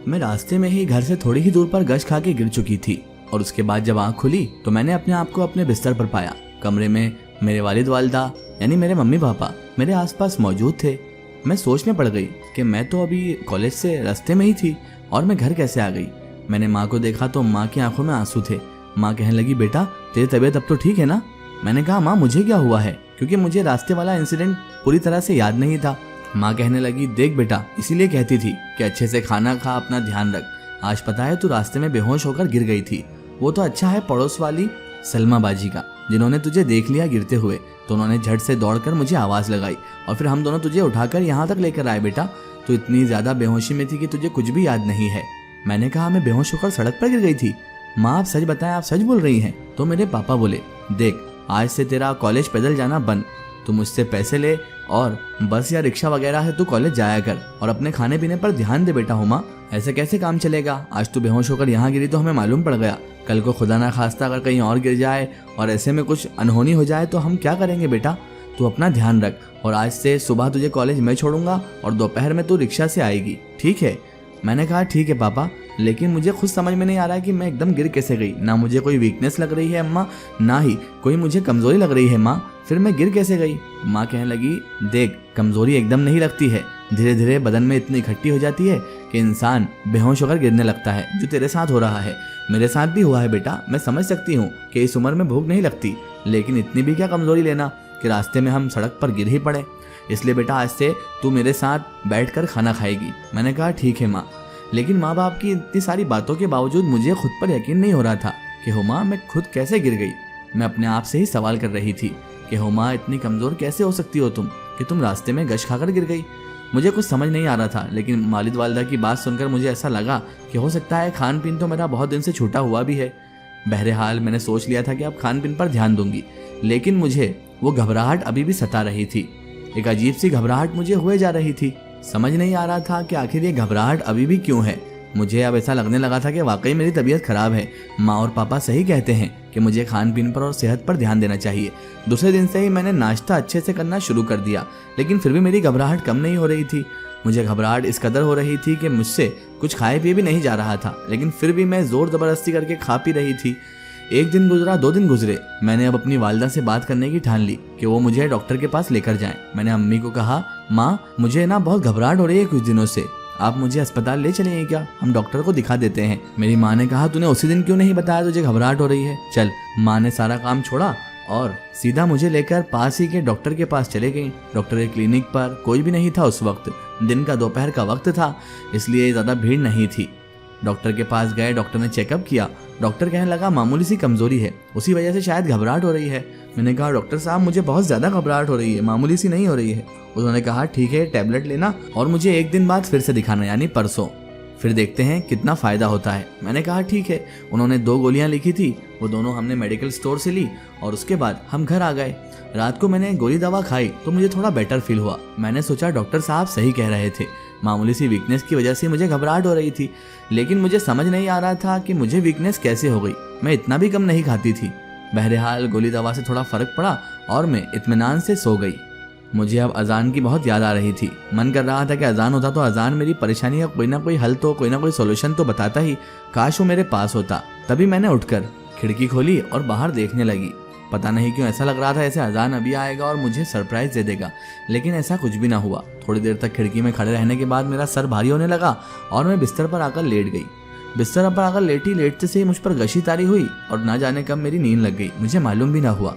मैं रास्ते में ही घर से थोड़ी ही दूर पर गश खा के गिर चुकी थी और उसके बाद जब आंख खुली तो मैंने अपने आप को अपने बिस्तर पर पाया। कमरे में मेरे वालिद वालिदा यानी मेरे मम्मी पापा मेरे आसपास मौजूद थे। मैं सोच में पड़ गई कि मैं तो अभी कॉलेज से रास्ते में ही थी और मैं घर कैसे आ गई। मैंने माँ को देखा तो माँ की आंखों में आंसू थे। माँ कहने लगी, बेटा तेरी तबीयत अब तो ठीक है ना? मैंने कहा, माँ मुझे क्या हुआ है, क्योंकि मुझे रास्ते वाला इंसिडेंट पूरी तरह से याद नहीं था। माँ कहने लगी, देख बेटा, इसीलिए कहती थी कि अच्छे से खाना खा, अपना ध्यान रख। आज पता है तू रास्ते में बेहोश होकर गिर गई थी। वो तो अच्छा है पड़ोस वाली सलमा बाजी का, जिन्होंने तुझे देख लिया गिरते हुए तो उन्होंने झट से दौड़कर मुझे आवाज़ लगाई और फिर हम दोनों तुझे उठाकर यहाँ तक लेकर आए। बेटा तू इतनी ज़्यादा बेहोशी में थी कि तुझे कुछ भी याद नहीं है। मैंने कहा, मैं बेहोश होकर सड़क पर गिर गई थी। माँ आप सच बताएं, आप सच बोल रही हैं? तो मेरे पापा बोले, देख आज से तेरा कॉलेज पैदल जाना बंद। तू मुझसे पैसे ले और बस या रिक्शा वगैरह है तू कॉलेज जाया कर और अपने खाने पीने पर ध्यान दे बेटा। हुमा ऐसे कैसे काम चलेगा? आज तू बेहोश होकर यहाँ गिरी तो हमें मालूम पड़ गया, कल को खुदा ना खास्ता अगर कहीं और गिर जाए और ऐसे में कुछ अनहोनी हो जाए तो हम क्या करेंगे? बेटा तू अपना ध्यान रख और आज से सुबह तुझे कॉलेज मैं छोड़ूंगा और दोपहर में तू रिक्शा से आएगी, ठीक है? मैंने कहा, ठीक है पापा, लेकिन मुझे खुद समझ में नहीं आ रहा है कि मैं एकदम गिर कैसे गई। ना मुझे कोई वीकनेस लग रही है अम्मा, ना ही कोई मुझे कमजोरी लग रही है माँ, फिर मैं गिर कैसे गई? माँ कहने लगी, देख कमजोरी एकदम नहीं लगती है, धीरे धीरे बदन में इतनी इकट्ठी हो जाती है कि इंसान बेहोश होकर गिरने लगता है, जो तेरे साथ हो रहा है। मेरे साथ भी हुआ है बेटा। मैं समझ सकती हूँ कि इस उम्र में भूख नहीं लगती, लेकिन इतनी भी क्या कमजोरी लेना कि रास्ते में हम सड़क पर गिर ही पड़े। इसलिए बेटा आज से तू मेरे साथ बैठकर खाना खाएगी। मैंने कहा, ठीक है माँ। लेकिन माँ बाप की इतनी सारी बातों के बावजूद मुझे खुद पर यकीन नहीं हो रहा था कि हुमा मैं खुद कैसे गिर गई। मैं अपने आप से ही सवाल कर रही थी कि हुमा इतनी कमज़ोर कैसे हो सकती हो तुम कि तुम रास्ते में गश खाकर गिर गई। मुझे कुछ समझ नहीं आ रहा था, लेकिन वालिद वालिदा की बात सुनकर मुझे ऐसा लगा कि हो सकता है खान पीन तो मेरा बहुत दिन से छूटा हुआ भी है। बहरहाल मैंने सोच लिया था कि अब खान पीन पर ध्यान दूंगी, लेकिन मुझे वो घबराहट अभी भी सता रही थी। एक अजीब सी घबराहट मुझे हुए जा रही थी। समझ नहीं आ रहा था कि आखिर ये घबराहट अभी भी क्यों है। मुझे अब ऐसा लगने लगा था कि वाकई मेरी तबीयत खराब है। माँ और पापा सही कहते हैं कि मुझे खान पीन पर और सेहत पर ध्यान देना चाहिए। दूसरे दिन से ही मैंने नाश्ता अच्छे से करना शुरू कर दिया, लेकिन फिर भी मेरी घबराहट कम नहीं हो रही थी। मुझे घबराहट इस कदर हो रही थी कि मुझसे कुछ खाए पिए भी नहीं जा रहा था, लेकिन फिर भी मैं जोर जबरदस्ती करके खा पी रही थी। एक दिन गुजरा, 2 दिन गुजरे, मैंने अब अपनी वालिदा से बात करने की ठान ली कि वो मुझे डॉक्टर के पास लेकर जाएं। मैंने अम्मी को कहा, माँ मुझे ना बहुत घबराहट हो रही है कुछ दिनों से, आप मुझे अस्पताल ले चलेंगे क्या? हम डॉक्टर को दिखा देते हैं। मेरी माँ ने कहा, तूने उसी दिन क्यों नहीं बताया तुझे घबराहट हो रही है? चल। माँ ने सारा काम छोड़ा और सीधा मुझे लेकर पास ही के डॉक्टर के पास चले गई। डॉक्टर के क्लिनिक पर कोई भी नहीं था उस वक्त। दिन का दोपहर का वक्त था, इसलिए ज़्यादा भीड़ नहीं थी। डॉक्टर के पास गए, डॉक्टर ने चेकअप किया। डॉक्टर कहने लगा, मामूली सी कमजोरी है, उसी वजह से शायद घबराहट हो रही है। मैंने कहा, डॉक्टर साहब मुझे बहुत ज़्यादा घबराहट हो रही है, मामूली सी नहीं हो रही है। उन्होंने कहा, ठीक है टैबलेट लेना और मुझे 1 दिन बाद फिर से दिखाना, यानी परसों, फिर देखते हैं कितना फ़ायदा होता है। मैंने कहा, ठीक है। उन्होंने 2 गोलियाँ लिखी थी, वो दोनों हमने मेडिकल स्टोर से ली और उसके बाद हम घर आ गए। रात को मैंने गोली दवा खाई तो मुझे थोड़ा बेटर फील हुआ। मैंने सोचा डॉक्टर साहब सही कह रहे थे, मामूली सी वीकनेस की वजह से मुझे घबराहट हो रही थी, लेकिन मुझे समझ नहीं आ रहा था कि मुझे वीकनेस कैसे हो गई। मैं इतना भी कम नहीं खाती थी। बहरहाल गोली दवा से थोड़ा फर्क पड़ा और मैं इत्मीनान से सो गई। मुझे अब अजान की बहुत याद आ रही थी। मन कर रहा था कि अजान होता तो अजान मेरी परेशानी का कोई ना कोई हल तो, कोई ना कोई सोल्यूशन तो बताता ही। काश वो मेरे पास होता। तभी मैंने उठकर खिड़की खोली और बाहर देखने लगी। पता नहीं क्यों ऐसा लग रहा था ऐसे अजान अभी आएगा और मुझे सरप्राइज दे देगा, लेकिन ऐसा कुछ भी ना हुआ। थोड़ी देर तक खिड़की में खड़े रहने के बाद मेरा सर भारी होने लगा और मैं बिस्तर पर आकर लेट गई। बिस्तर पर आकर लेटते से ही मुझ पर गशी तारी हुई और ना जाने कब मेरी नींद लग गई, मुझे मालूम भी ना हुआ।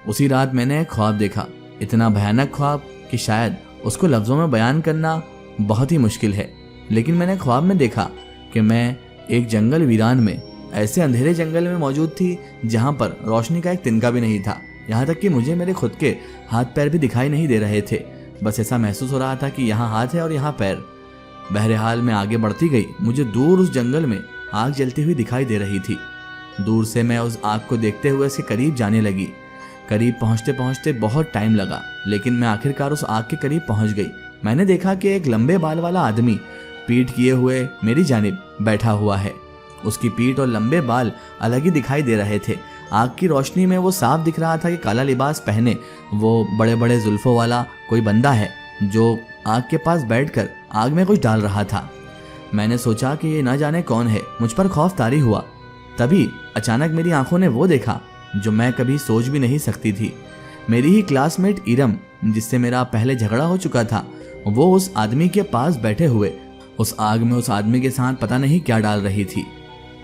उसी रात मैंने एक ख्वाब देखा, इतना भयानक ख्वाब कि शायद उसको लफ्ज़ों में बयान करना बहुत ही मुश्किल है। लेकिन मैंने ख्वाब में देखा कि मैं एक जंगल वीरान में, ऐसे अंधेरे जंगल में मौजूद थी जहाँ पर रोशनी का एक तिनका भी नहीं था। यहाँ तक कि मुझे मेरे खुद के हाथ पैर भी दिखाई नहीं दे रहे थे। बस ऐसा महसूस हो रहा था कि यहाँ हाथ है और यहाँ पैर। बहरहाल मैं आगे बढ़ती गई। मुझे दूर उस जंगल में आग जलती हुई दिखाई दे रही थी। दूर से मैं उस आग को देखते हुए उसके करीब जाने लगी। करीब पहुँचते पहुँचते बहुत टाइम लगा, लेकिन मैं आखिरकार उस आग के करीब पहुँच गई। मैंने देखा कि एक लंबे बाल वाला आदमी पीठ किए हुए मेरी जानिब बैठा हुआ है। उसकी पीठ और लंबे बाल अलग ही दिखाई दे रहे थे। आग की रोशनी में वो साफ दिख रहा था कि काला लिबास पहने वो बड़े बड़े जुल्फों वाला कोई बंदा है जो आग के पास बैठकर आग में कुछ डाल रहा था। मैंने सोचा कि ये ना जाने कौन है, मुझ पर खौफ तारी हुआ। तभी अचानक मेरी आंखों ने वो देखा जो मैं कभी सोच भी नहीं सकती थी। मेरी ही क्लासमेट इरम, जिससे मेरा पहले झगड़ा हो चुका था, वो उस आदमी के पास बैठे हुए उस आग में उस आदमी के साथ पता नहीं क्या डाल रही थी।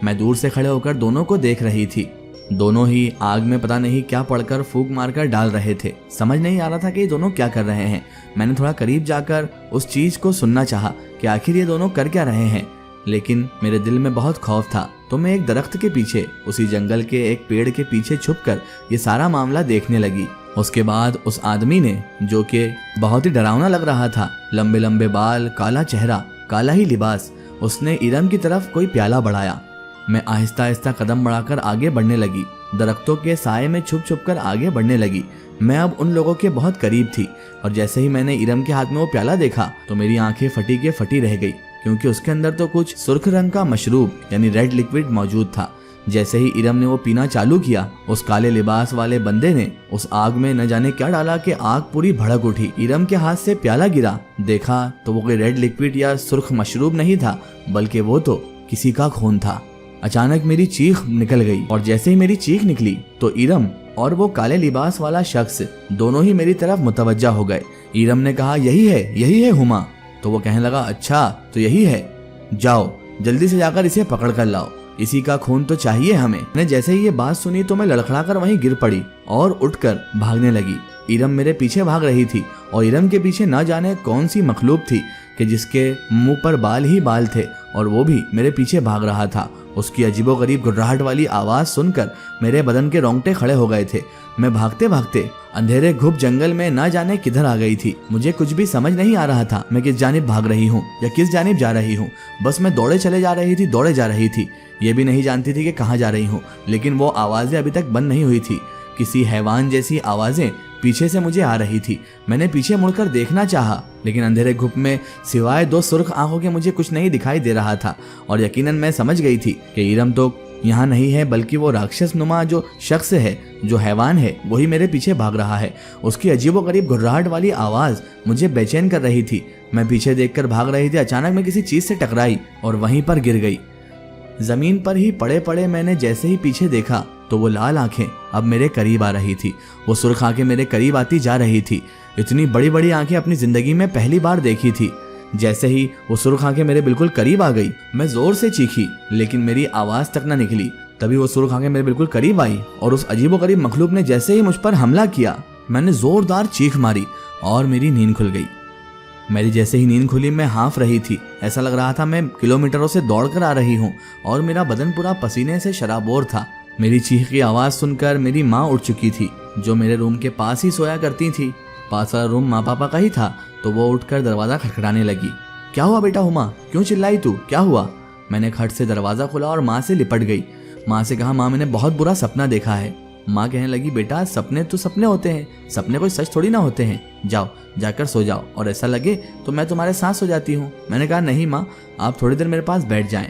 मैं दूर से खड़े होकर दोनों को देख रही थी। दोनों ही आग में पता नहीं क्या पड़कर फूंक मारकर डाल रहे थे। समझ नहीं आ रहा था कि ये दोनों क्या कर रहे हैं। मैंने थोड़ा करीब जाकर उस चीज को सुनना चाहा कि आखिर ये दोनों कर क्या रहे हैं, लेकिन मेरे दिल में बहुत खौफ था। तो मैं एक दरख्त के पीछे, उसी जंगल के एक पेड़ के पीछे छुपकर ये सारा मामला देखने लगी। उसके बाद उस आदमी ने, जो कि बहुत ही डरावना लग रहा था, लंबे लंबे बाल, काला चेहरा, काला ही लिबास, उसने इरम की तरफ कोई प्याला बढ़ाया। मैं आहिस्ता आहिस्ता कदम बढ़ाकर आगे बढ़ने लगी, दरख्तों के साए में छुप छुप कर आगे बढ़ने लगी। मैं अब उन लोगों के बहुत करीब थी और जैसे ही मैंने इरम के हाथ में वो प्याला देखा तो मेरी आंखें फटी के फटी रह गई, क्योंकि उसके अंदर तो कुछ सुर्ख रंग का मशरूब यानी रेड लिक्विड मौजूद था। जैसे ही इरम ने वो पीना चालू किया, उस काले लिबास वाले बंदे ने उस आग में न जाने क्या डाला कि आग पूरी भड़क उठी। इरम के हाथ से प्याला गिरा, देखा तो वो कोई रेड लिक्विड या सुर्ख मशरूब नहीं था, बल्कि वो तो किसी का खून था। अचानक मेरी चीख निकल गई और जैसे ही मेरी चीख निकली तो इरम और वो काले लिबास वाला शख्स दोनों ही मेरी तरफ मुतवज्जा हो गए। इरम ने कहा, यही है हुमा। तो वो कहने लगा, अच्छा तो यही है, जाओ जल्दी से जाकर इसे पकड़ कर लाओ, इसी का खून तो चाहिए हमें। मैंने जैसे ही ये बात सुनी तो मैं लड़खड़ाकर वहीं गिर पड़ी और उठकर भागने लगी। इरम मेरे पीछे भाग रही थी और इरम के पीछे न जाने कौन सी मखलूक थी कि जिसके मुंह पर बाल ही बाल थे और वो भी मेरे पीछे भाग रहा था। उसकी अजीबोगरीब गुर्राहट वाली आवाज सुनकर मेरे बदन के रोंगटे खड़े हो गए थे। मैं भागते भागते अंधेरे घुप जंगल में ना जाने किधर आ गई थी। मुझे कुछ भी समझ नहीं आ रहा था मैं किस जानिब भाग रही हूँ या किस जानिब जा रही हूँ। बस मैं दौड़े जा रही थी। ये भी नहीं जानती थी कि कहाँ जा रही हूँ, लेकिन वो आवाजें अभी तक बंद नहीं हुई थी। किसी हैवान जैसी आवाजें पीछे से मुझे आ रही थी। मैंने पीछे मुड़कर देखना चाहा, लेकिन अंधेरे घुप में सिवाय दो सुर्ख आंखों के मुझे कुछ नहीं दिखाई दे रहा था। और यकीनन मैं समझ गई थी कि इरम तो यहाँ नहीं है, बल्कि वो राक्षस नुमा जो शख्स है, जो हैवान है, वही मेरे पीछे भाग रहा है। उसकी अजीबोगरीब घुर्राहट वाली आवाज मुझे बेचैन कर रही थी। मैं पीछे देखकर भाग रही थी। अचानक मैं किसी चीज से टकराई और वहीं पर गिर गई। जमीन पर ही पड़े पड़े मैंने जैसे ही पीछे देखा तो वो लाल आंखें अब मेरे करीब आ रही थी। वो सुर्ख आंखें मेरे करीब आती जा रही थी। इतनी बड़ी बड़ी आंखें अपनी जिंदगी में पहली बार देखी थी। जैसे ही वो सुर्ख आंखें मेरे बिल्कुल करीब आ गई, मैं जोर से चीखी, लेकिन मेरी आवाज तक न निकली। तभी वो सुर्ख आंखें मेरे बिल्कुल करीब आई और उस अजीबोगरीब मखलूक ने जैसे ही मुझ पर हमला किया, मैंने जोरदार चीख मारी और मेरी नींद खुल गई। मेरी जैसे ही नींद खुली मैं हाँफ रही थी। ऐसा लग रहा था मैं किलोमीटरों से दौड़कर आ रही हूँ और मेरा बदन पूरा पसीने से शराबोर था। मेरी चीख की आवाज सुनकर मेरी माँ उठ चुकी थी, जो मेरे रूम के पास ही सोया करती थी। पास वाला रूम माँ पापा का ही था, तो वो उठकर दरवाजा खटखटाने लगी। क्या हुआ बेटा हुमा, क्यों चिल्लाई तू, क्या हुआ? मैंने खट से दरवाजा खोला और माँ से लिपट गई। माँ से कहा, माँ मैंने बहुत बुरा सपना देखा है। माँ कहने लगी, बेटा सपने तो सपने होते हैं, सपने कोई सच थोड़ी ना होते हैं। जाओ जाकर सो जाओ, और ऐसा लगे तो मैं तुम्हारे साथ सो जाती हूँ। मैंने कहा, नहीं माँ, आप थोड़ी देर मेरे पास बैठ जाएं।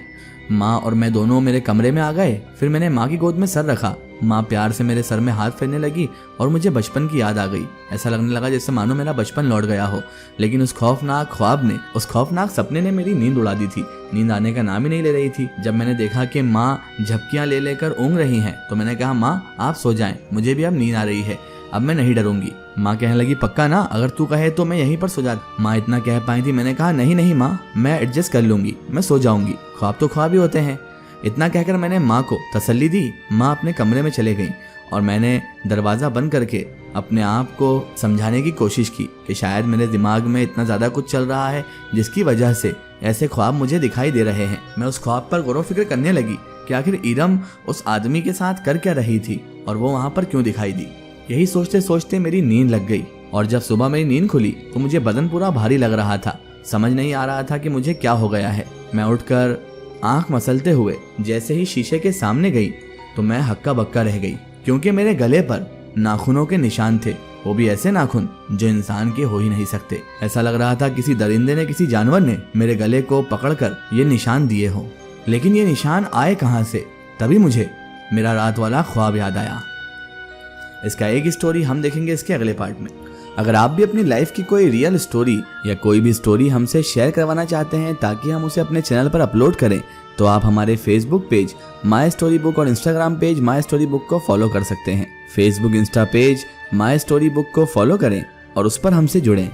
माँ और मैं दोनों मेरे कमरे में आ गए। फिर मैंने माँ की गोद में सर रखा। माँ प्यार से मेरे सर में हाथ फेरने लगी और मुझे बचपन की याद आ गई। ऐसा लगने लगा जैसे मानो मेरा बचपन लौट गया हो। लेकिन उस खौफनाक ख्वाब ने, उस खौफनाक सपने ने मेरी नींद उड़ा दी थी। नींद आने का नाम ही नहीं ले रही थी। जब मैंने देखा कि माँ झपकियाँ ले लेकर ऊँग रही हैं, तो मैंने कहा, माँ आप सो जाएं, मुझे भी अब नींद आ रही है, अब मैं नहीं डरूंगी। माँ कहने लगी, पक्का ना? अगर तू कहे तो मैं यहीं पर सो जाती। माँ इतना कह पाई थी। मैंने कहा, नहीं माँ, मैं एडजस्ट कर लूंगी, मैं सो जाऊंगी, ख्वाब तो ख्वाब ही होते हैं। इतना कहकर मैंने माँ को तसल्ली दी। माँ अपने कमरे में चले गई और मैंने दरवाज़ा बंद करके अपने आप को समझाने की कोशिश की कि शायद मेरे दिमाग में इतना ज़्यादा कुछ चल रहा है जिसकी वजह से ऐसे ख्वाब मुझे दिखाई दे रहे हैं। मैं उस ख्वाब पर गौर फिक्र करने लगी कि आखिर इरम उस आदमी के साथ कर क्या रही थी और वो वहाँ पर क्यों दिखाई दी। यही सोचते सोचते मेरी नींद लग गई और जब सुबह मेरी नींद खुली तो मुझे बदन पूरा भारी लग रहा था। समझ नहीं आ रहा था कि मुझे क्या हो गया है। मैं उठकर आंख मसलते हुए जैसे ही शीशे के सामने गई तो मैं हक्का बक्का रह गई, क्योंकि मेरे गले पर नाखूनों के निशान थे, वो भी ऐसे नाखून जो इंसान के हो ही नहीं सकते। ऐसा लग रहा था किसी दरिंदे ने, किसी जानवर ने मेरे गले को पकड़कर ये निशान दिए हो। लेकिन ये निशान आए कहाँ से? तभी मुझे मेरा रात वाला ख्वाब याद आया। इसका एक स्टोरी हम देखेंगे इसके अगले पार्ट में। अगर आप भी अपनी लाइफ की कोई रियल स्टोरी या कोई भी स्टोरी हमसे शेयर करवाना चाहते हैं ताकि हम उसे अपने चैनल पर अपलोड करें, तो आप हमारे Facebook page my story book और Instagram page my story book को फॉलो कर सकते हैं। Facebook insta page my story book को फॉलो करें और उस पर हमसे जुड़ें।